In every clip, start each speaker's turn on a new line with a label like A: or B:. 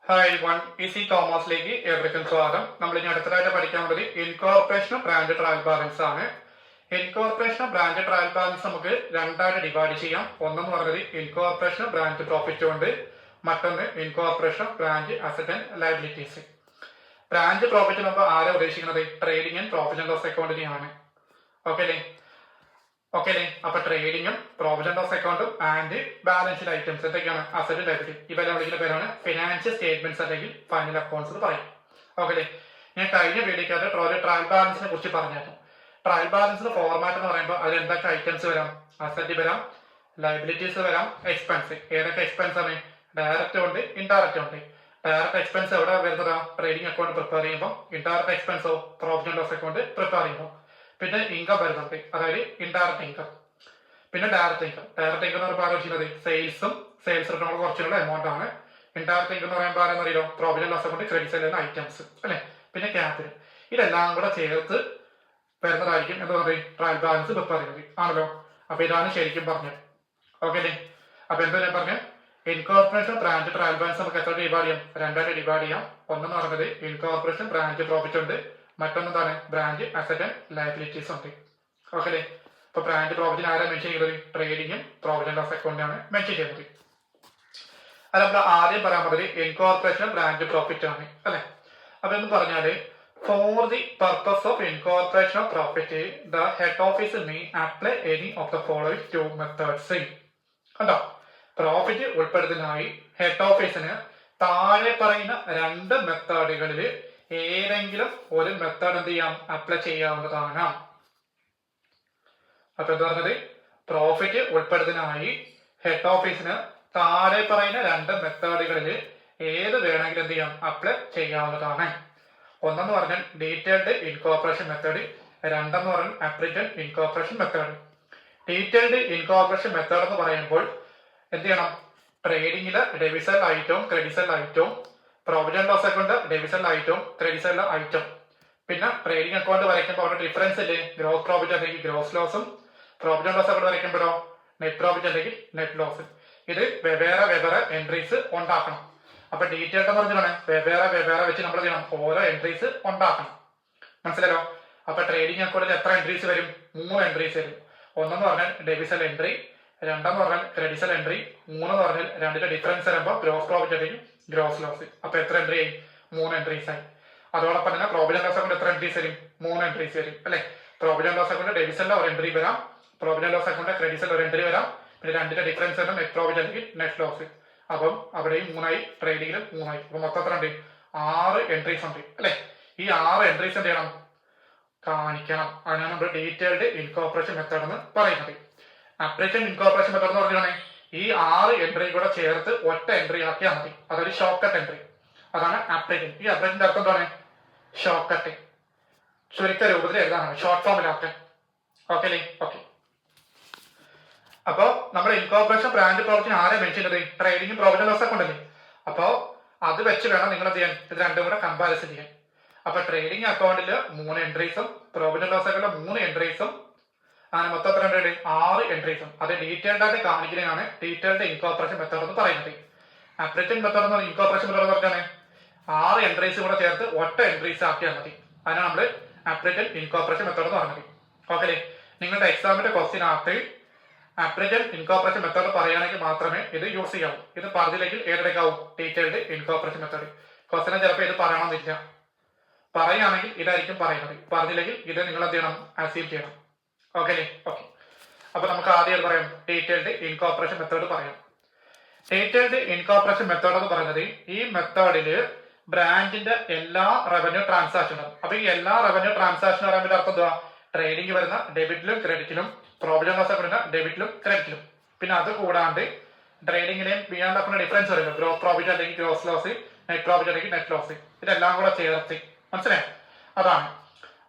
A: Hi one easy കോമേഴ്സിലേക്ക് ഏവർക്കും സ്വാഗതം. നമ്മൾ ഇനി അടുത്തതായിട്ട് പഠിക്കാൻ പോകുന്നത് ഇൻകോർപ്പറേഷൻ ബ്രാഞ്ച് ട്രയൽ ബാലൻസ് ആണ്. ഇൻകോർപ്പറേഷൻ ബ്രാഞ്ച് ട്രയൽ ബാലൻസ് നമുക്ക് രണ്ടായിട്ട് ഡിവൈഡ് ചെയ്യാം. ഒന്നെന്ന് പറയുന്നത് ഇൻകോർപ്പറേഷൻ ബ്രാഞ്ച് പ്രോഫിറ്റ് ഉണ്ട്, മറ്റൊന്ന് incorporation branch asset and liabilities. Branch profit നമ്മൾ ആരെ ഉദ്ദേശിക്കുന്നത് trading and profit and loss അക്കൗണ്ടിനെയാണ്. ഓക്കെ അല്ലേ? അപ്പൊ ട്രേഡിങ്ങും പ്രോഫിറ്റ് ആൻഡ് ലോസ് അക്കൗണ്ടും ആൻഡ് ബാലൻസ് ഐറ്റംസ് എന്തൊക്കെയാണ് അസറ്റ് ലയബിലിറ്റി ഇവരെല്ലാം വിളിക്കുന്ന പേരാണ് ഫിനാൻഷ്യൽ സ്റ്റേറ്റ്മെന്റ്സ് അല്ലെങ്കിൽ ഫൈനൽ അക്കൗണ്ട്സ് എന്ന് പറയും. ഓക്കെ, ഞാൻ കഴിഞ്ഞ വീഡിയോക്കകത്ത് ട്രയൽ ബാലൻസിനെ കുറിച്ച് പറഞ്ഞായിരുന്നു. ട്രയൽ ബാലൻസിന്റെ ഫോർമാറ്റ് എന്ന് പറയുമ്പോൾ അതിൽ എന്തൊക്കെ ഐറ്റംസ് വരാം? അസറ്റ് വരാം, ലയബിലിറ്റീസ് വരാം, എക്സ്പെൻസ്. ഏതൊക്കെ എക്സ്പെൻസ് ആണ്? ഡയറക്റ്റ് ഉണ്ട്, ഇൻഡയറക്റ്റ് ഉണ്ട്. ഡയറക്റ്റ് എക്സ്പെൻസ് എവിടെ വരുന്നതാ? ട്രേഡിംഗ് അക്കൗണ്ട് പ്രിപ്പയർ ചെയ്യുമ്പോൾ. ഇൻഡയറക്റ്റ് എക്സ്പെൻസോ profit and loss account prepare ചെയ്യുമ്പോൾ. പിന്നെ ഇൻകം വരുന്നുണ്ട്, അതായത് ഇൻഡയറക്റ്റ് ഇൻകം. പിന്നെ ഡയറക്റ്റ് ഇൻകം എന്ന് പറയുമ്പോൾ ആലോചിക്കുന്നത് സെയിൽസ് റിട്ടേൺ കുറച്ചുള്ള എമൗണ്ട് ആണ്. ഇൻഡയറക്റ്റ് ഇൻകം എന്ന് പറയുമ്പോൾ ആരെന്നറിയോ? Profit and loss account credit ചെയ്യുന്ന ഐറ്റംസ് അല്ലെ. പിന്നെ ക്യാപിറ്റൽ. ഇതെല്ലാം കൂടെ ചേർത്ത് വരുന്നതായിരിക്കും എന്താ പറയുക ട്രയൽ ബാലൻസ് പ്രിപ്പയർ ചെയ്യുന്നത് ആണല്ലോ. അപ്പൊ ഇതാണ് ശരിക്കും പറഞ്ഞത്. ഓക്കെ അല്ലേ? അപ്പൊ എന്താ ഞാൻ പറഞ്ഞത്? ഇൻകോർപ്പറേഷൻ ബ്രാഞ്ച് ട്രയൽ ബാലൻസ് നമുക്ക് എത്ര ഡിവൈഡ് ചെയ്യാം? രണ്ടായിട്ട് ഡിവൈഡ് ചെയ്യാം. ഒന്നെന്ന് പറയുന്നത് ഇൻകോർപ്പറേഷൻ ബ്രാഞ്ച് പ്രോഫിറ്റ് ഉണ്ട്, മറ്റൊന്നെന്താണ് ബ്രാഞ്ച് അസറ്റ് ആൻഡ് ലയബിലിറ്റീസ് ഉണ്ട്. ഓക്കെ അല്ലേ? ഇപ്പൊ ബ്രാഞ്ച് പ്രോഫിറ്റിന് ആരാണ് മെൻഷൻ ചെയ്യുന്നത്? ട്രേഡിങ്ങും പ്രോഫിറ്റ് ആൻഡ് ലോസ് അക്കൗണ്ടിനാണ് മെൻഷൻ ചെയ്യുന്നത്. അത് നമ്മൾ ആദ്യം പറയാൻ പറ്റുന്നത് ഇൻകോർപ്പറേഷൻ ബ്രാഞ്ച് പ്രോഫിറ്റ് ആണ് അല്ലെ. അപ്പൊ എന്ന് പറഞ്ഞാല് for the purpose of incorporation of profit the head office may apply any of the following to methods. കണ്ടോ? പ്രോഫിറ്റ് ഉൾപ്പെടുത്തുന്നതിനായി ഹെഡ് ഓഫീസിന് താഴെ പറയുന്ന രണ്ട് മെത്തേഡുകളിൽ ഏതെങ്കിലും ഒരു മെത്തേഡ് എന്ത് ചെയ്യാം? അപ്ലൈ ചെയ്യാവുന്നതാണ്. അപ്പൊ എന്താ പറഞ്ഞത്? പ്രോഫിറ്റ് ഉൾപ്പെടുത്തുന്നതിനായി ഹെഡ് ഓഫീസിന് താഴെ പറയുന്ന രണ്ട് മെത്തേഡുകളിൽ ഏത് വേണമെങ്കിലും എന്ത് ചെയ്യാം? അപ്ലൈ ചെയ്യാവുന്നതാണ്. ഒന്നെന്ന് പറഞ്ഞാൽ ഡീറ്റെയിൽഡ് ഇൻകോർപ്പറേഷൻ മെത്തേഡ്, രണ്ടെന്ന് പറഞ്ഞാൽ abridged incorporation method. Detailed incorporation method എന്ന് പറയുമ്പോൾ എന്ത് ചെയ്യണം? ട്രേഡിംഗിലെ ഡെബിസൽ ഐറ്റവും ക്രെഡിസൽ ഐറ്റവും, പ്രോഫിറ്റ് ആൻഡ് ലോസ് അക്കൗണ്ട് ഡെബിസൽ ഐറ്റവും ക്രെഡിസൽ ഐറ്റം. പിന്നെ ട്രേഡിംഗ് അക്കൗണ്ട് വരയ്ക്കുമ്പോൾ അവിടെ ഡിഫറൻസ് ഇല്ലേ? ഗ്രോസ് പ്രോഫിറ്റ് അല്ലെങ്കിൽ ഗ്രോസ് ലോസും, പ്രോഫിറ്റ് ആൻഡ് ലോസ് അക്കൗണ്ട് വരയ്ക്കുമ്പോഴോ നെറ്റ് പ്രോഫിറ്റ് അല്ലെങ്കിൽ നെറ്റ് ലോസ്. ഇത് വെവ്വേറെ എൻട്രീസ് ഉണ്ടാക്കണം. അപ്പൊ ഡീറ്റെയിൽഡ് എന്ന് പറഞ്ഞാൽ വെവ്വേറെ വെച്ച് നമ്മൾ ചെയ്യണം ഓരോ എൻട്രീസ് ഉണ്ടാക്കണം. മനസ്സിലായോ? അപ്പൊ ട്രേഡിംഗ് അക്കൗണ്ടിൽ എത്ര എൻട്രീസ് വരും? 3 എൻട്രീസ് വരും. ഒന്നെന്ന് പറഞ്ഞാൽ ഡെബിസൽ എൻട്രി, രണ്ടെന്ന് പറഞ്ഞാൽ ക്രെഡിസൽ എൻട്രി, മൂന്നെന്ന് പറഞ്ഞാൽ രണ്ടിന്റെ ഡിഫറൻസ് വരുമ്പോൾ ഗ്രോസ് പ്രോഫിറ്റ് അല്ലെങ്കിൽ ഗ്രോസ് ലോസ്. അപ്പൊ എത്ര എൻട്രി ആയി? 3 എൻട്രീസ് ആയി. അതോടൊപ്പം തന്നെ പ്രോഫിറ്റ് ആൻഡ് ലോസ് അക്കൗണ്ട് എത്ര എൻട്രീസ് വരും? 3 എൻട്രീസ് വരും അല്ലെ. പ്രോഫിറ്റ് ആൻഡ് ലോസ് അക്കൗണ്ട് ഡെബിസലിന്റെ ഒരു എൻട്രി വരാം, പ്രോഫിറ്റ് ആൻഡ് ലോസ് അക്കൗണ്ട് ക്രെഡിസൽ ഒരു എൻട്രി വരാം, പിന്നെ രണ്ടിന്റെ ഡിഫറൻസ് വരുന്ന നെറ്റ് പ്രോഫിറ്റ് അല്ലെങ്കിൽ നെറ്റ് ലോസ്. അപ്പം അവിടെയും 3ആയി, ട്രേഡിംഗിലും 3ആയി. അപ്പൊ മൊത്തം എത്ര ഉണ്ട്? 6 എൻട്രീസ് ഉണ്ട് അല്ലെ. ഈ 6 എൻട്രീസ് എന്ത് ചെയ്യണം? കാണിക്കണം. അതിനാണ് നമ്മൾ ഡീറ്റെയിൽഡ് ഇൻകോർപ്പറേഷൻ മെത്തേഡ് എന്ന് പറയുന്നത്. അപ്രിറ്റഡ് ഇൻകോർപ്പറേഷൻ മെത്തേഡ് എന്ന് പറഞ്ഞാൽ ഈ 6 എൻട്രി കൂടെ ചേർത്ത് ഒറ്റ എൻട്രി ആക്കിയാൽ മതി. അതൊരു ഷോർട്ട് കട്ട് എൻട്രി. അതാണ് അപ്രിറ്റഡ്. ഈ അപ്രിറ്റഡിന്റെ അർത്ഥം എന്താണ്? Short cut. ചുരുക്ക രൂപത്തിൽ എഴുതാനാണ്, ഷോർട്ട് ഫോമിലാക്കാൻ. ഓക്കെ അല്ലേ? ഓക്കെ. അപ്പോ നമ്മൾ ഇൻകോർപ്പറേഷൻ ബ്രാഞ്ച് പ്രോഫിറ്റിന് ആരെ മെൻഷൻ ചെയ്തത്? ട്രേഡിംഗ് പ്രോഫിറ്റ് ലോസ് അക്കൗണ്ട് അല്ലേ. അപ്പോ അത് വെച്ച് വേണം നിങ്ങൾ എന്ത് ചെയ്യാൻ? ഇത് രണ്ടും കൂടെ കമ്പാരിസൺ ചെയ്യാൻ. അപ്പൊ ട്രേഡിംഗ് അക്കൗണ്ടിൽ 3 എൻട്രീസും പ്രോഫിറ്റ് ലോസ് അക്കൗണ്ടിൽ 3 എൻട്രീസും അങ്ങനെ മൊത്തം എത്ര ഉണ്ട്? 6 എൻട്രീസും. അത് ഡീറ്റെയിൽഡ് ആയിട്ട് കാണിക്കുന്നതാണ് ഡീറ്റെയിൽഡ് ഇൻകോർപ്പറേഷൻ മെത്തേഡ് എന്ന് പറയുന്നത്. അപ്രിറ്റഡ് മെത്തേഡ് എന്ന് പറഞ്ഞാൽ ഇൻകോർപ്പറേഷൻ മെത്തേഡ് എന്ന് പറഞ്ഞാൽ 6 എൻട്രീസ് കൂടെ ചേർത്ത് ഒറ്റ എൻട്രീസ് ആക്കിയാൽ മതി. അതിനാണ് നമ്മൾ അപ്രിറ്റഡ് ഇൻകോർപ്പറേഷൻ മെത്തേഡ് എന്ന് പറഞ്ഞത്. ഓക്കെ അല്ലേ? നിങ്ങളുടെ എക്സാമിന്റെ ക്വസ്റ്റ്യനകത്ത് അപ്രിറ്റഡ് ഇൻകോർപ്പറേഷൻ മെത്തേഡ് പറയുകയാണെങ്കിൽ മാത്രമേ ഇത് യൂസ് ചെയ്യാവൂ. ഇത് പറഞ്ഞില്ലെങ്കിൽ ഏതെടുക്കാവും? Detailed incorporation method. ക്വസ്റ്റ്യൻ ചിലപ്പോൾ ഇത് പറയണമെന്നില്ല. പറയുകയാണെങ്കിൽ ഇതായിരിക്കും പറയുന്നത്, പറഞ്ഞില്ലെങ്കിൽ ഇത് നിങ്ങൾ എന്ത് ചെയ്യണം? അസ്യൂം ചെയ്യണം. ഓക്കെ അല്ലേ? ഓക്കെ. അപ്പൊ നമുക്ക് ആദ്യം പറയാം ഡീറ്റെയിൽഡ് ഇൻകോർപ്പറേഷൻ മെത്തേഡ് പറയാം. ഡീറ്റെയിൽഡ് ഇൻകോർപ്പറേഷൻ മെത്തേഡ് എന്ന് പറയുന്നത് ഈ മെത്തേഡില് ബ്രാഞ്ചിന്റെ എല്ലാ റവന്യൂ ട്രാൻസാക്ഷനും, അപ്പൊ ഈ എല്ലാ റവന്യൂ ട്രാൻസാക്ഷൻ പറയുമ്പോൾ അർത്ഥം എന്താ? ട്രേഡിംഗ് വരുന്ന ഡെബിറ്റിലും ക്രെഡിറ്റിലും, പ്രോഫിറ്റ് ആൻഡ് ലോസ് വരുന്ന ഡെബിറ്റിലും ക്രെഡിറ്റിലും. പിന്നെ അത് കൂടാണ്ട് ട്രേഡിംഗിലെയും ബിയോണ്ട് അക്കൗണ്ട് ഡിഫറൻസ് വരുമല്ലോ, ഗ്രോസ് പ്രോഫിറ്റ് അല്ലെങ്കിൽ ഗ്രോസ് ലോസ്, നെറ്റ് പ്രോഫിറ്റ് അല്ലെങ്കിൽ നെറ്റ് ലോസ്. ഇതെല്ലാം കൂടെ ചേർത്ത് മനസ്സിലായോ? അതാണ്.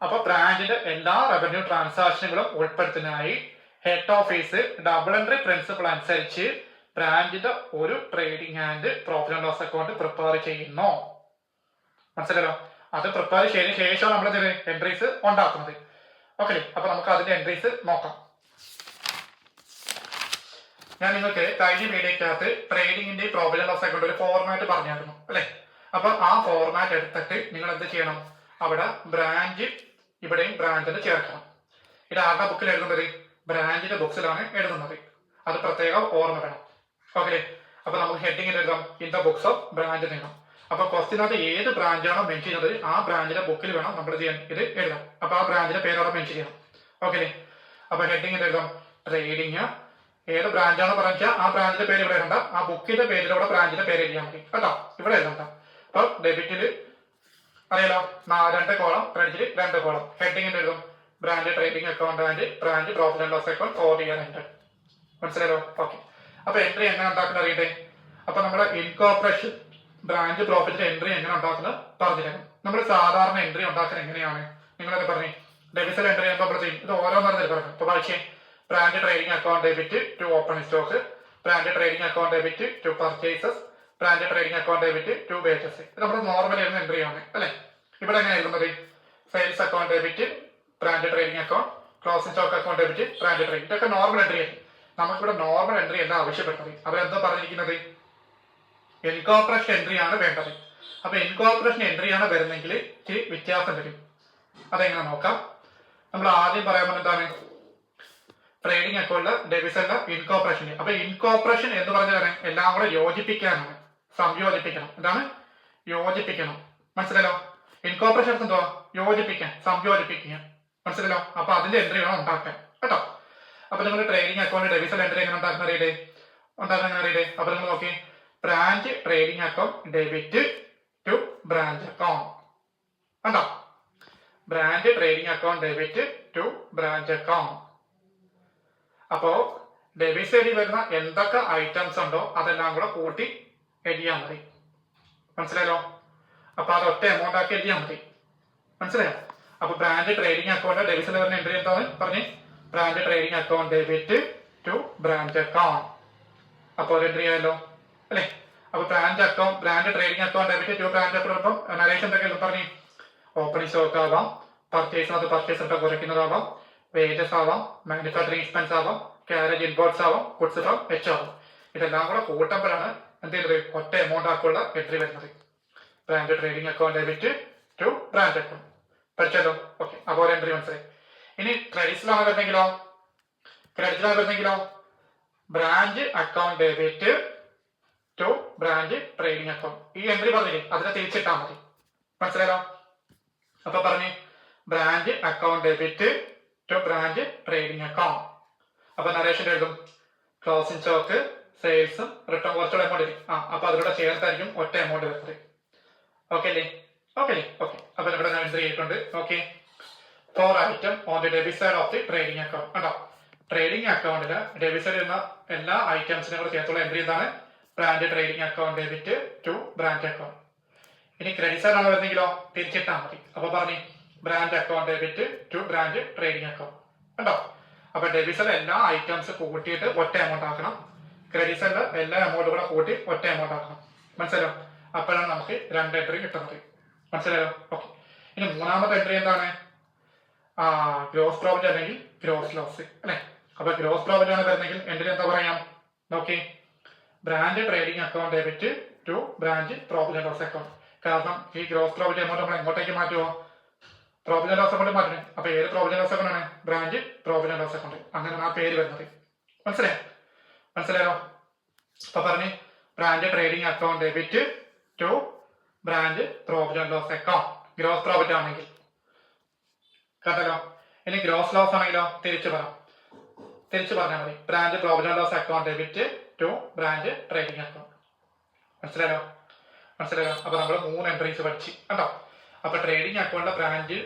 A: അപ്പൊ ബ്രാഞ്ചിന്റെ എല്ലാ റവന്യൂ ട്രാൻസാക്ഷനുകളും ഉൾപ്പെടുത്തുന്നതിനായി head office double entry principle അനുസരിച്ച് ബ്രാഞ്ചിന്റെ ഒരു trading and profit and loss account prepare ചെയ്യുന്നു. മനസ്സിലല്ലോ? അത് പ്രിപ്പയർ ചെയ്തതിനു ശേഷം നമ്മൾ എൻട്രീസ് ഉണ്ടാക്കുന്നത്. ഓക്കെ. അപ്പൊ നമുക്ക് അതിന്റെ എൻട്രീസ് നോക്കാം. ഞാൻ നിങ്ങൾക്ക് കഴിഞ്ഞ വീഡിയോക്കകത്ത് ട്രേഡിംഗിന്റെ പ്രോഫിറ്റ് ആൻഡ് ലോസ് അക്കൗണ്ട് ഒരു ഫോർമാറ്റ് പറഞ്ഞായിരുന്നു അല്ലെ. അപ്പൊ ആ ഫോർമാറ്റ് എടുത്തിട്ട് നിങ്ങൾ എന്ത് ചെയ്യണം, അവിടെ ബ്രാഞ്ച് ഇവിടെയും ബ്രാഞ്ചിന് ചേർക്കണം. ഇത് ആരുടെ ബുക്കിൽ എഴുതുന്നത്? ബ്രാഞ്ചിന്റെ ബുക്സിലാണ് എഴുതുന്നത്. അത് പ്രത്യേകം ഓർമ്മ വേണം. ഓക്കെ. അപ്പൊ നമുക്ക് ഹെഡിങ്ങിൽ എഴുതാം in the books of branch എഴുതാം. അപ്പൊ ക്വസ്റ്റിനകത്ത് ഏത് ബ്രാഞ്ചാണോ മെൻഷൻ ചെയ്യുന്നത് ആ ബ്രാഞ്ചിന്റെ ബുക്കിൽ വേണം നമ്മൾ ചെയ്യാൻ ഇത് എഴുതാം. അപ്പൊ ആ ബ്രാഞ്ചിന്റെ പേരോടെ മെൻഷൻ ചെയ്യണം. ഓക്കെ. അപ്പൊ ഹെഡിങ്ങിൽ എഴുതാം ട്രേഡിങ്. ഏത് ബ്രാഞ്ചാണോ പറഞ്ഞാൽ ആ ബ്രാഞ്ചിന്റെ പേര് ഇവിടെ എഴുതണ്ട, ആ ബുക്കിന്റെ പേരിലൂടെ ബ്രാഞ്ചിന്റെ പേര് എഴുതിയാൽ മതി കേട്ടോ, ഇവിടെ എഴുതണ്ട. അപ്പൊ ഡെബിറ്റില് അറിയാലോ 2 കോളം, ക്രെഡിറ്റില് 2 കോളം. ഹെഡിങ്ങിൽ എഴുതും branch trading account and branch profit and loss account or year end. മനസ്സിലായോ? ഓക്കെ. അപ്പൊ എൻട്രി എങ്ങനെ ഉണ്ടാക്കുന്ന അറിയട്ടെ. അപ്പൊ നമ്മുടെ ഇൻകോർപ്പറേഷൻ ബ്രാഞ്ച് പ്രോഫിറ്റിന്റെ എൻട്രി എങ്ങനെ ഉണ്ടാക്കുന്നത് പറഞ്ഞുതരാം. നമ്മൾ സാധാരണ എൻട്രി ഉണ്ടാക്കുന്നത് എങ്ങനെയാണ് നിങ്ങളത് പറഞ്ഞു. ഡെബിറ്റ് എൻട്രി ചെയ്യുമ്പോൾ നമ്മൾ ചെയ്യും. ഇത് ഓരോന്നറിഞ്ഞത് പറഞ്ഞു. ഇപ്പൊ പഠിച്ചേ branch trading account debit to open stock, branch trading account debit to purchases, branch trading account debit to wages. ഇത് നമ്മൾ നോർമൽ എഴുതുന്ന എൻട്രി ആണ് അല്ലെ. ഇവിടെ എങ്ങനെ എഴുതുന്നത്? Sales account debit branch trading account, closing stock account debit branch trading. ഇതൊക്കെ normal entry ആയിരിക്കും. നമുക്കിവിടെ നോർമൽ എൻട്രി എന്താ ആവശ്യപ്പെട്ടത്? അവരെന്താ പറഞ്ഞിരിക്കുന്നത്? ഇൻകോർപ്പറേഷൻ എൻട്രി ആണ് വേണ്ടത്. അപ്പൊ ഇൻകോർപ്പറേഷൻ എൻട്രി ആണ് വരുന്നെങ്കിൽ ഇച്ചിരി വ്യത്യാസം വരും. അതെങ്ങനെ നോക്കാം. നമ്മൾ ആദ്യം പറയാൻ പോകുന്നത് എന്താണ്? Trading account debit incorporation. അപ്പൊ ഇൻകോർപ്പറേഷൻ എന്ന് പറഞ്ഞാൽ എല്ലാം കൂടെ യോജിപ്പിക്കാനാണ്, സംയോജിപ്പിക്കണം. എന്താണ്? യോജിപ്പിക്കണം. മനസ്സിലല്ലോ? ഇൻകോർപ്പറേഷൻ എടുത്ത് എന്തുവാ? യോജിപ്പിക്കാൻ, സംയോജിപ്പിക്കുക. മനസ്സിലല്ലോ? അപ്പൊ അതിന്റെ എൻട്രി വേണം ഉണ്ടാക്കാൻ കേട്ടോ. അപ്പൊ നിങ്ങൾ ട്രേഡിംഗ് അക്കൗണ്ട് ഡെബിറ്റ് എൻട്രി എങ്ങനെ ഉണ്ടാക്കുന്ന അറിയില്ലേ? ഉണ്ടാക്കുന്ന അറിയില്ലേ? അപ്പൊ നിങ്ങൾ നോക്കി branch trading account debit to branch account. കണ്ടോ? Branch trading account debit to branch account. അപ്പോ ഡെബിറ്റ് സൈഡിൽ വരുന്ന എന്തൊക്കെ ഐറ്റംസ് ഉണ്ടോ അതെല്ലാം കൂടെ കൂട്ടി എഴുതിയാൽ മതി. മനസ്സിലായല്ലോ? അപ്പൊ അത് ഒറ്റ എമൗണ്ട് ആക്കി എഴുതിയാൽ മതി. മനസ്സിലായോ? അപ്പൊ ബ്രാഞ്ച് ട്രേഡിംഗ് അക്കൗണ്ട് ഡെബിറ്റ് സൈഡിൽ വരുന്ന എൻട്രി എന്താണ് പറഞ്ഞ്? Branch trading account debit to branch account. അപ്പൊ ഒരു എൻട്രി ആയല്ലോ അല്ലെ. അപ്പൊ branch trading account debit to branch account. Narration എന്തൊക്കെ പറഞ്ഞു? ഓപ്പണിംഗ് സ്റ്റോക്ക് ആവാം, പർച്ചേസിനകത്ത് പർച്ചേസ് ഒക്കെ കുറയ്ക്കുന്നതാവാം, വേജസ് ആവാം, മാനുഫാക്ചറിംഗ് എക്സ്പെൻസ് ആവാം, ക്യാരേജ് ഇൻപോർട്ട്സ് ആവാം, ഗുഡ്സ് ഫ്രം എച്ച് ആവാം. ഇതെല്ലാം കൂടെ കൂട്ടുമ്പോഴാണ് എന്ത് ചെയ്യുന്നത്? ഒറ്റ എമൗണ്ട് ആക്കുള്ള എൻട്രി വരുന്നത്. Branch trading account debit to branch account. പഠിച്ചല്ലോ? ഓക്കെ. അപ്പോൾ ഒരു എൻട്രി മനസ്സിലായി. ഇനി ക്രെഡിറ്റ്സിലാണ് വരുന്നെങ്കിലോ branch account debit to branch trading account. ഈ എൻട്രി പറഞ്ഞില്ലേ അതിനെ തിരിച്ചിട്ടാൽ മതി. മനസ്സിലായോ? അപ്പൊ പറഞ്ഞ് branch account debit to branch trading account. അപ്പൊ നരേഷൻ എഴുതും ക്ലോസിംഗ് സ്റ്റോക്ക്, സെയിൽസും റിട്ടേൺ കുറച്ചുള്ള എമൗണ്ട് ഇല്ലേ. അപ്പൊ അതിലൂടെ ചേർത്തായിരിക്കും ഒറ്റ എമൗണ്ട് വരുന്നത്. ഓക്കെ അല്ലേ? ഓക്കെ. അപ്പൊ ഇവിടെ ഞാൻ എൻട്രി ചെയ്തിട്ടുണ്ട്. Okay. 4 item on the debit side of the trading account. കണ്ടോ? ട്രേഡിംഗ് അക്കൗണ്ടില് ഡെബിറ്റ് സൈഡിൽ വരുന്ന എല്ലാ ഐറ്റംസിനും കൂടെ ചേർത്തുള്ള എൻട്രി എന്താണ്? Branch trading account debit to branch account. ഇനി ക്രെഡിറ്റ് സൈഡ് ആണ് വരുന്നെങ്കിലോ തിരിച്ചിട്ടാൽ മതി. അപ്പൊ പറഞ്ഞു branch account debit to branch trading account. കണ്ടോ? അപ്പൊ ഡെബിറ്റ് സൈഡ് എല്ലാ ഐറ്റംസ് കൂട്ടിയിട്ട് ഒറ്റ എമൗണ്ട് ആക്കണം. ക്രെഡിറ്റ് സൈഡിൽ എല്ലാ എമൗണ്ടും കൂടെ കൂട്ടി ഒറ്റ എമൗണ്ട് ആക്കണം. മനസ്സിലായോ? അപ്പോഴാണ് നമുക്ക് 2 എൻട്രി കിട്ടുന്നത്. മനസ്സിലായോ? ഓക്കെ. ഇനി മൂന്നാമത്തെ എൻട്രി എന്താണ്? ഗ്രോസ് പ്രോഫിറ്റ് അല്ലെങ്കിൽ ഗ്രോസ് ലോസ് അല്ലെ. അപ്പൊ ഗ്രോസ് പ്രോഫിറ്റ് ആണ് വരുന്നെങ്കിൽ എൻട്രി എന്താ പറയാം? നോക്കി branch trading account debit to branch profit and loss account. കാരണം ഈ ഗ്രോസ് പ്രോഫിറ്റ് എമൗണ്ട് നമ്മൾ എങ്ങോട്ടേക്ക് മാറ്റുമോ? പ്രോഫിറ്റ് ആൻഡ് ലോസ് അക്കൗണ്ട് മാറ്റണേ. അപ്പൊ ഏത് പ്രോഫിറ്റ് ആൻഡ് ലോസ് അക്കൗണ്ട് ആണ്? Branch profit and loss account. അങ്ങനെയാണ് ആ പേര് വരുന്നത്. മനസ്സിലായോ? അപ്പൊ പറഞ്ഞ് branch trading account debit to branch profit and loss account. Gross profit ആണെങ്കിൽ കണ്ടല്ലോ. ഇനി ഗ്രോസ് ലോസ് ആണെങ്കിലോ തിരിച്ചു പറഞ്ഞാൽ മതി. Branch profit and loss account debit to branch trading account. മനസ്സിലായോ? അപ്പൊ നമ്മൾ 3 എൻട്രീസ് പഠിച്ചു കണ്ടോ. അപ്പൊ ട്രേഡിംഗ് അക്കൗണ്ടിലെ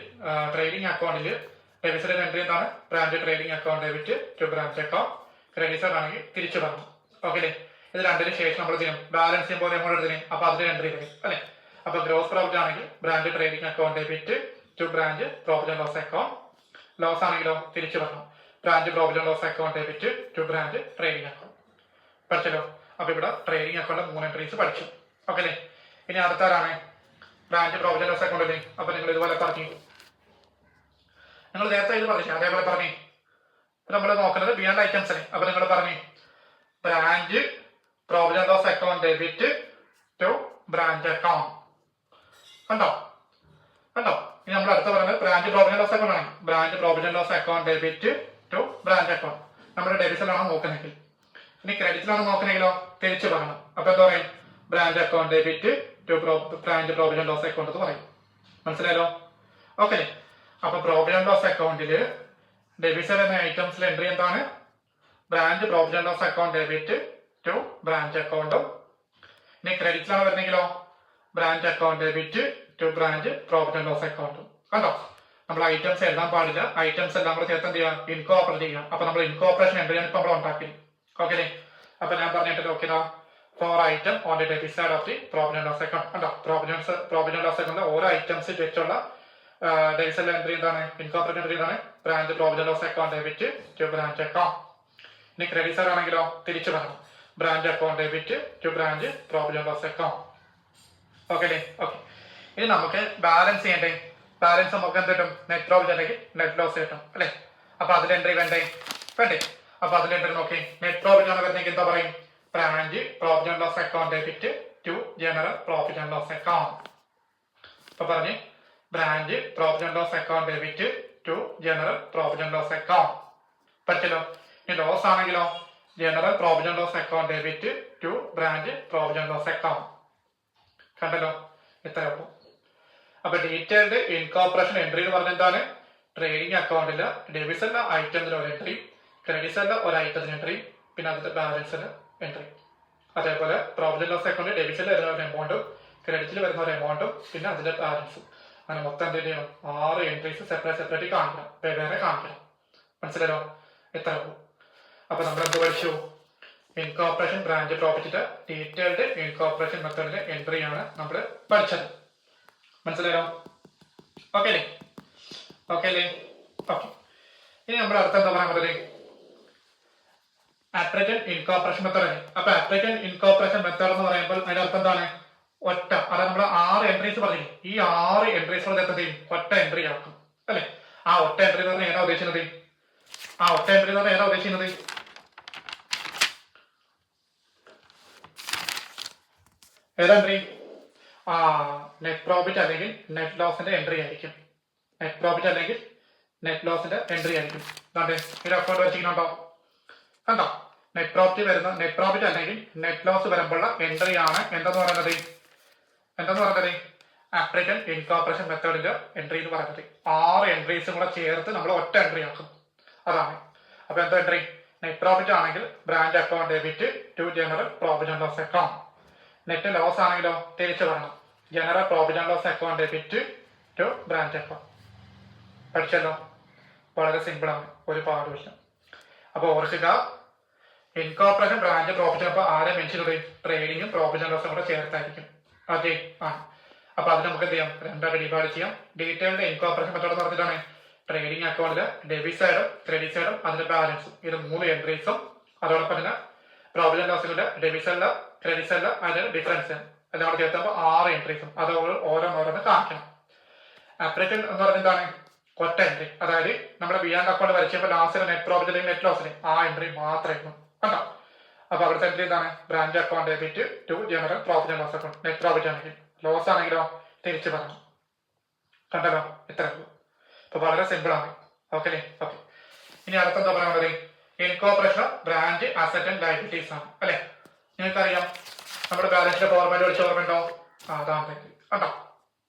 A: ട്രേഡിംഗ് അക്കൗണ്ടിൽ ഡെബിറ്റ് സൈഡ് എൻട്രി എന്താണ്? Branch trading account debit to branch account. Credit side ആണെങ്കിൽ തിരിച്ചു പറഞ്ഞു. ഓക്കെ അല്ലേ? ഇത് രണ്ടിന് ശേഷം നമ്മൾ ചെയ്യും ബാലൻസ് ചെയ്യുമ്പോൾ എമൗണ്ട് എടുത്തിന്. അപ്പൊ അതിന്റെ എൻട്രി വരും അല്ലെ. അപ്പൊ ഗ്രോസ് പ്രോഫിറ്റ് ആണെങ്കിൽ branch trading account debit to branch profit and loss account. Loss ആണെങ്കിലോ തിരിച്ചു പറഞ്ഞു branch profit and loss account debit to branch trading account. പഠിച്ചല്ലോ? അപ്പൊ ഇവിടെ ട്രേഡിംഗ് അക്കൗണ്ട് 3 എൻട്രീസ് പഠിച്ചു. ഓക്കെ അല്ലേ? ഇനി അടുത്താരാണ്? Branch profit and loss account അല്ലേ. അപ്പൊ നിങ്ങൾ ഇതുപോലെ പറഞ്ഞു, നിങ്ങൾ നേരത്തെ ഇത് പറഞ്ഞു അതേപോലെ പറഞ്ഞു. നമ്മൾ നോക്കുന്നത് ബിയോണ്ട് ഐറ്റംസ് അല്ലേ. അപ്പൊ നിങ്ങൾ പറഞ്ഞു branch profit and loss account debit to branch account. കണ്ടോ കണ്ടോ. ഇനി നമ്മൾ അടുത്ത പറയുന്നത് ബ്രാഞ്ച് പ്രോവിഡന്റ് ലോസ് അക്കൗണ്ട് ആണ്. Branch provident loss account debit to branch account. നമ്മുടെ ഡെബിറ്റിലാണ് നോക്കുന്നെങ്കിൽ. ഇനി ക്രെഡിറ്റിലാണ് നോക്കുന്നെങ്കിലോ തിരിച്ചു പറയണം. അപ്പൊ എന്താ പറയും? Branch account debit to branch provident loss account എന്ന് പറയും. മനസ്സിലായല്ലോ? ഓക്കെ. അപ്പൊ പ്രോവിഡന്റ് ലോസ് അക്കൗണ്ടിൽ ഡെബിറ്റ് സൈഡ് എന്ന ഐറ്റംസിൽ എൻട്രി എന്താണ്? Branch provident loss account debit to branch അക്കൗണ്ടും. ഇനി ക്രെഡിറ്റിലാണ് വരുന്നെങ്കിലോ branch account debit to branch provident loss അക്കൗണ്ടും. കണ്ടോ, നമ്മൾ ഐറ്റംസ് എഴുതാൻ പാടില്ല. ഐറ്റംസ് എല്ലാം കൂടെ ചേർത്ത് എന്ത് ചെയ്യാം? ഇൻകോർപ്പറേറ്റ് ചെയ്യാം. അപ്പൊ നമ്മൾ ഇൻകോർപ്പറേഷൻ എൻട്രിയാണ് ഇപ്പൊ നമ്മൾ ഉണ്ടാക്കി. ഓക്കെ. അപ്പൊ ഞാൻ പറഞ്ഞിട്ട് okay four item on the debit side of the provident loss account. കണ്ടോ, പ്രോവിഡന്റ് ലോസ് അക്കൗണ്ട് ഓരോ ഐറ്റംസ് വെച്ചുള്ള ഡെബിറ്റ് സൈഡ് എൻട്രി എന്താണ്? ഇൻകോർപ്പറേറ്റ് എൻട്രി എന്താണ്? Branch provident loss account debit to branch account. ഇനി ക്രെഡിറ്റ് സൈഡ് ആണെങ്കിലോ തിരിച്ചു പറയണം. Branch account debit to branch provident loss account. Okay അല്ലേ? ഓക്കെ. ഇനി നമുക്ക് ബാലൻസ് ചെയ്യണ്ടേ? ബാലൻസ് നമുക്ക് എന്ത് കിട്ടും? നെറ്റ് പ്രോഫിറ്റ് അല്ലെങ്കിൽ നെറ്റ് ലോസ് കിട്ടും അല്ലെ? അപ്പൊ അതിൽ എൻട്രി വേണ്ടേ? അപ്പൊ അതിൽ എൻട്രി നോക്കി. നെറ്റ് പ്രോഫിറ്റ് ആണ് വരുന്നെങ്കിൽ എന്താ പറയും? Branch profit and loss account debit to general profit and loss account. അപ്പൊ പറഞ്ഞ് branch profit and loss account debit to general profit and loss account. പറ്റല്ലോ. ഇനി ലോസ് ആണെങ്കിലോ general profit and loss account debit to branch profit and loss account. കണ്ടല്ലോ, ഇത്രയുള്ളൂ. അപ്പൊ detailed incorporation entry എന്ന് പറഞ്ഞ എന്താണ്? ട്രേഡിംഗ് അക്കൗണ്ടില് ഡെബിറ്റ്സ് എന്ന ഐറ്റത്തിന് ഒരു എൻട്രി, ക്രെഡിറ്റ്സ് എന്ന ഒരു ഐറ്റത്തിന് എൻട്രി, പിന്നെ അതിന്റെ ബാലൻസിന് എൻട്രി. അതേപോലെ പ്രോഫിറ്റ് ലോസ് അക്കൗണ്ട് ഡെബിറ്റ്സിൽ വരുന്ന ഒരു എമൗണ്ടും ക്രെഡിറ്റിൽ വരുന്ന ഒരു എമൗണ്ടും പിന്നെ അതിന്റെ ബാലൻസും. അങ്ങനെ മൊത്തം എന്ത് ചെയ്യണം? 6 എൻട്രീസ് സെപ്പറേറ്റ് കാണിക്കണം, വേറെ കാണിക്കണം. മനസ്സിലായോ? ഇത്ര ഉള്ളൂ. അപ്പൊ നമ്മൾ എന്ത് പഠിച്ചു? ഇൻകോർപ്പറേഷൻ ബ്രാഞ്ച് പ്രോഫിറ്റിന്റെ ഡീറ്റെയിൽഡ് ഇൻകോർപ്പറേഷൻ മെത്തേഡിന്റെ എൻട്രിയാണ് നമ്മൾ പഠിച്ചത്. മനസ്സിലായോ? ഓക്കെ അല്ലേ? ഓക്കെ. ഇനി നമ്മൾ അടുത്ത എന്താ പറയാൻ പറ്റുന്നത്? അപ്രൈറ്റഡ് ഇൻകോർപ്പറേഷൻ മെത്തേഡ്. അപ്പൊ അപ്രൈറ്റഡ് ഇൻകോർപ്പറേഷൻ മെത്തേഡ് എന്ന് പറയുമ്പോൾ അതിന്റെ അർത്ഥം എന്താണ്? ഒറ്റ. അതായത് നമ്മൾ 6 എൻട്രീസ് പറഞ്ഞില്ലേ, ഈ 6 എൻട്രീസ് എന്ത് ചെയ്യും? ഒറ്റ എൻട്രി ആക്കും അല്ലെ? ആ ഒറ്റ എൻട്രി എന്ന് പറഞ്ഞാൽ ഏതാ ഉദ്ദേശിക്കുന്നത്? ഏതാ എൻട്രി? നെറ്റ് പ്രോഫിറ്റ് അല്ലെങ്കിൽ നെറ്റ് ലോസിന്റെ എൻട്രി ആയിരിക്കും. നെറ്റ് പ്രോഫിറ്റ് അല്ലെങ്കിൽ നെറ്റ് ലോസിന്റെ എൻട്രി ആയിരിക്കും. ഒരു അക്കൗണ്ട് വെച്ചിട്ടുണ്ടോ? കണ്ടോ, നെറ്റ് പ്രോഫിറ്റ് അല്ലെങ്കിൽ നെറ്റ് ലോസ് വരുമ്പോഴുള്ള എൻട്രി ആണ് എന്തെന്ന് പറയുന്നത്? അപ്രൈറ്റഡ് ഇൻകോർപ്പറേഷൻ മെത്തേഡിന്റെ എൻട്രി എന്ന് പറയുന്നത്. 6 എൻട്രീസും കൂടെ ചേർത്ത് നമ്മൾ ഒറ്റ എൻട്രി ആക്കും. അതാണ്. അപ്പൊ എന്താ എൻട്രി? നെറ്റ് പ്രോഫിറ്റ് ആണെങ്കിൽ branch account debit to general profit and loss account. Net loss ആണെങ്കിലോ തിരിച്ചു പറയണം. General profit and loss account debit to branch account. പഠിച്ചല്ലോ, വളരെ സിമ്പിൾ ആണ്, ഒരുപാട് വിഷയം. അപ്പൊ ഓർക്കുക, ഇൻകോർപ്പറേഷൻ ബ്രാഞ്ച് പ്രോഫിറ്റ് അപ്പൊ ആരെ മെൻഷൻ ചെയ്ത്? ട്രേഡിങ്ങും പ്രോഫിറ്റ് ആൻഡ് ലോസും കൂടെ ചേർത്തായിരിക്കും. അതെ അപ്പൊ അത് നമുക്ക് എന്ത് ചെയ്യാം? രണ്ടായിട്ട് ഡിവൈഡ് ചെയ്യാം. ഡീറ്റെയിൽഡ് ഇൻകോർപ്പറേഷൻ മെത്തേഡ് എന്ന് പറഞ്ഞിട്ടാണ് ട്രേഡിംഗ് അക്കൗണ്ടില് ഡെബിറ്റ് സൈഡും ക്രെഡിറ്റ് സൈഡും അതിന്റെ ബാലൻസും, ഇത് 3 എൻട്രീസും. അതോടൊപ്പം തന്നെ പ്രോഫിറ്റ് ആൻഡ് ലോസിന്റെ ഡെബിറ്റ് സൈഡില് ക്രെഡിറ്റ് സൈഡില് അതിന്റെ ഡിഫറൻസ് എല്ലാം കൂടെ ചേർത്തുമ്പോൾ 6 എൻട്രീസും അത് ഓരോന്നോരോന്ന് കാണിക്കണം. അപ്രൈറ്റഡ് എന്ന് പറഞ്ഞാൽ എന്താണ്? ഒറ്റ എൻട്രി. അതായത് നമ്മുടെ ബിയാൻഡ് അക്കൗണ്ട് വരച്ചപ്പോൾ ലാസ്റ്റ് നെറ്റ് പ്രോഫിറ്റ് അല്ലെങ്കിൽ നെറ്റ് ലോസിന് ആ എൻട്രി മാത്രമായിരുന്നു. കണ്ടോ? അപ്പൊ അവിടുത്തെ എൻട്രി എന്താണ്? Branch account debit to general profit and loss account. Net profit ആണെങ്കിൽ, ലോസ് ആണെങ്കിലോ തിരിച്ചു പറയണം. കണ്ടല്ലോ, ഇത്ര. അപ്പൊ വളരെ സിമ്പിൾ ആണ്. ഓക്കെ. ഇനി അടുത്തെന്താ പറയുന്നത്? Incorporation branch asset and liabilities ആണ് അല്ലെ? നിങ്ങൾക്കറിയാം നമ്മുടെ ബാലൻസിന്റെ ഫോർമാറ്റ് വിളിച്ച് ഓർമ്മയുണ്ടോ? അതാണ്. കണ്ടോ,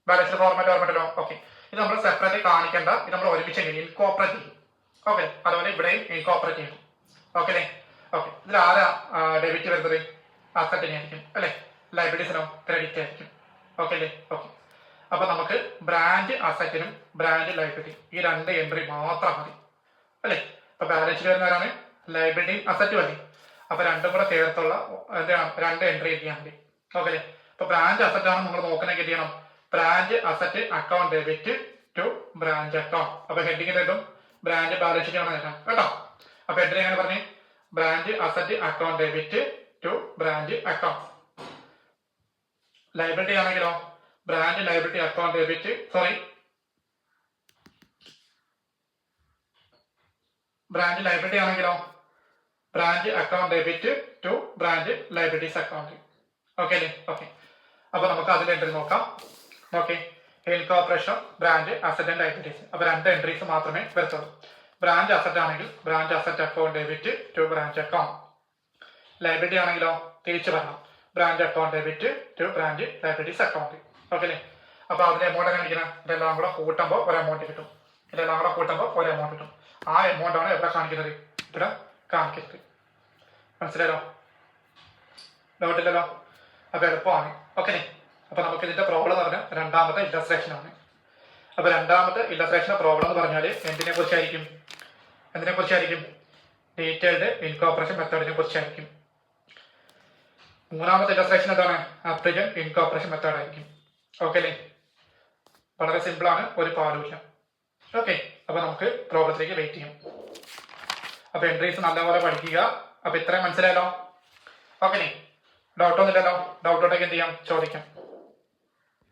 A: ബാലൻസിന്റെ ഫോർമാറ്റ് ഓർമ്മയുണ്ടല്ലോ? ഓക്കെ. ഇത് നമ്മൾ സെപ്പറേറ്റ് കാണിക്കേണ്ട, ഇത് നമ്മൾ ഒരുമിച്ച് ഇൻകോർപ്പറേറ്റ് ചെയ്യും. ഓക്കെ. അതുപോലെ ഇവിടെയും ഇൻകോർപ്പറേറ്റ് ചെയ്യണം. ഓക്കെ. ഇതിൽ ആരാ ഡെബിറ്റ് വരുന്നത്? അസറ്റിനെ ആയിരിക്കും അല്ലെ? ലയബിലിറ്റീസിനോ ക്രെഡിറ്റ് ആയിരിക്കും. ഓക്കെ. അപ്പൊ നമുക്ക് ബ്രാഞ്ച് അസറ്റിനും ബ്രാഞ്ച് ലയബിലിറ്റി ഈ 2 എൻട്രി മാത്രം മതി അല്ലെ? അപ്പൊ ബാലൻസിൽ വരുന്നവരാണ് ലയബിലിറ്റി അസറ്റ് മതി. അപ്പൊ രണ്ടും കൂടെ ചേർത്തുള്ള 2 എൻട്രി ചെയ്യാൻ മതി. ഓക്കെ. അപ്പൊ ബ്രാഞ്ച് അസറ്റ് ആണ് നമ്മൾ നോക്കണമെങ്കിൽ ചെയ്യണം branch asset account debit to branch account. അപ്പൊ ഹെഡിങ് രണ്ടും ബ്രാഞ്ച് ബാലൻസ് ഷീറ്റ് ആണ് കേട്ടോ. അപ്പൊ എൻട്രി എങ്ങനെ പറഞ്ഞു? Branch asset account debit to branch account. Liability ആണെങ്കിലോ branch liability account debit branch liability ആണെങ്കിലോ branch account debit to branch liabilities account. Okay. അപ്പൊ നമുക്ക് അതിൽ എൻട്രി നോക്കാം. Okay, incorporation branch asset and liabilities. അപ്പോൾ 2 എൻട്രീസ് മാത്രമേ വരത്തുള്ളൂ. ബ്രാഞ്ച് അസറ്റ് ആണെങ്കിൽ branch asset account debit to branch account. Liability ആണെങ്കിലോ തിരിച്ചു വരണം, branch account debit to branch liabilities account. Okay അല്ലേ? അപ്പോൾ അതിന്റെ എമൗണ്ട് എങ്ങനെ ഇരിക്കണം? ഇതെല്ലാം കൂടെ കൂട്ടുമ്പോൾ ഒരു എമൗണ്ട് കിട്ടും. ഇതെല്ലാം കൂടെ കൂട്ടുമ്പോൾ ഒരു എമൗണ്ട് കിട്ടും. ആ എമൗണ്ട് ആണ് എവിടെ കാണിക്കുന്നത്? ഇവിടെ കാണിക്കുന്നത്. മനസ്സിലായോ? ഡൗട്ടില്ലല്ലോ? അപ്പോൾ എളുപ്പമാണ്. ഓക്കെ. അപ്പോൾ നമുക്ക് ഇതിന്റെ പ്രോബ്ലം എന്ന് പറഞ്ഞാൽ രണ്ടാമത്തെ ഇല്ലസ്ട്രേഷൻ ആണ്. അപ്പോൾ രണ്ടാമത്തെ ഇല്ലസ്ട്രേഷൻ പ്രോബ്ലം എന്ന് പറഞ്ഞാൽ എന്തിനെ കുറിച്ചായിരിക്കും? Detailed incorporation മെത്തേഡിനെ കുറിച്ചായിരിക്കും. മൂന്നാമത്തെ ഇല്ലസ്ട്രേഷൻ എന്താണ്? അപ്ലിക്കന്റ് ഇൻകോർപ്പറേഷൻ മെത്തേഡ് ആയിരിക്കും. ഓക്കെ അല്ലേ? വളരെ സിമ്പിൾ ആണ്, ഒരു പാടുമില്ല. ഓക്കെ, അപ്പോൾ നമുക്ക് പ്രോബ്ലത്തിലേക്ക് വെയിറ്റ് ചെയ്യാം. അപ്പോൾ എൻട്രീസ് നല്ലപോലെ പഠിക്കുക. അപ്പോൾ ഇത്രയും മനസ്സിലായല്ലോ? ഓക്കെ, ഡൗട്ടൊന്നുമില്ലല്ലോ? ഡൗട്ടോട്ടേക്ക് എന്ത് ചെയ്യാം? ചോദിക്കാം.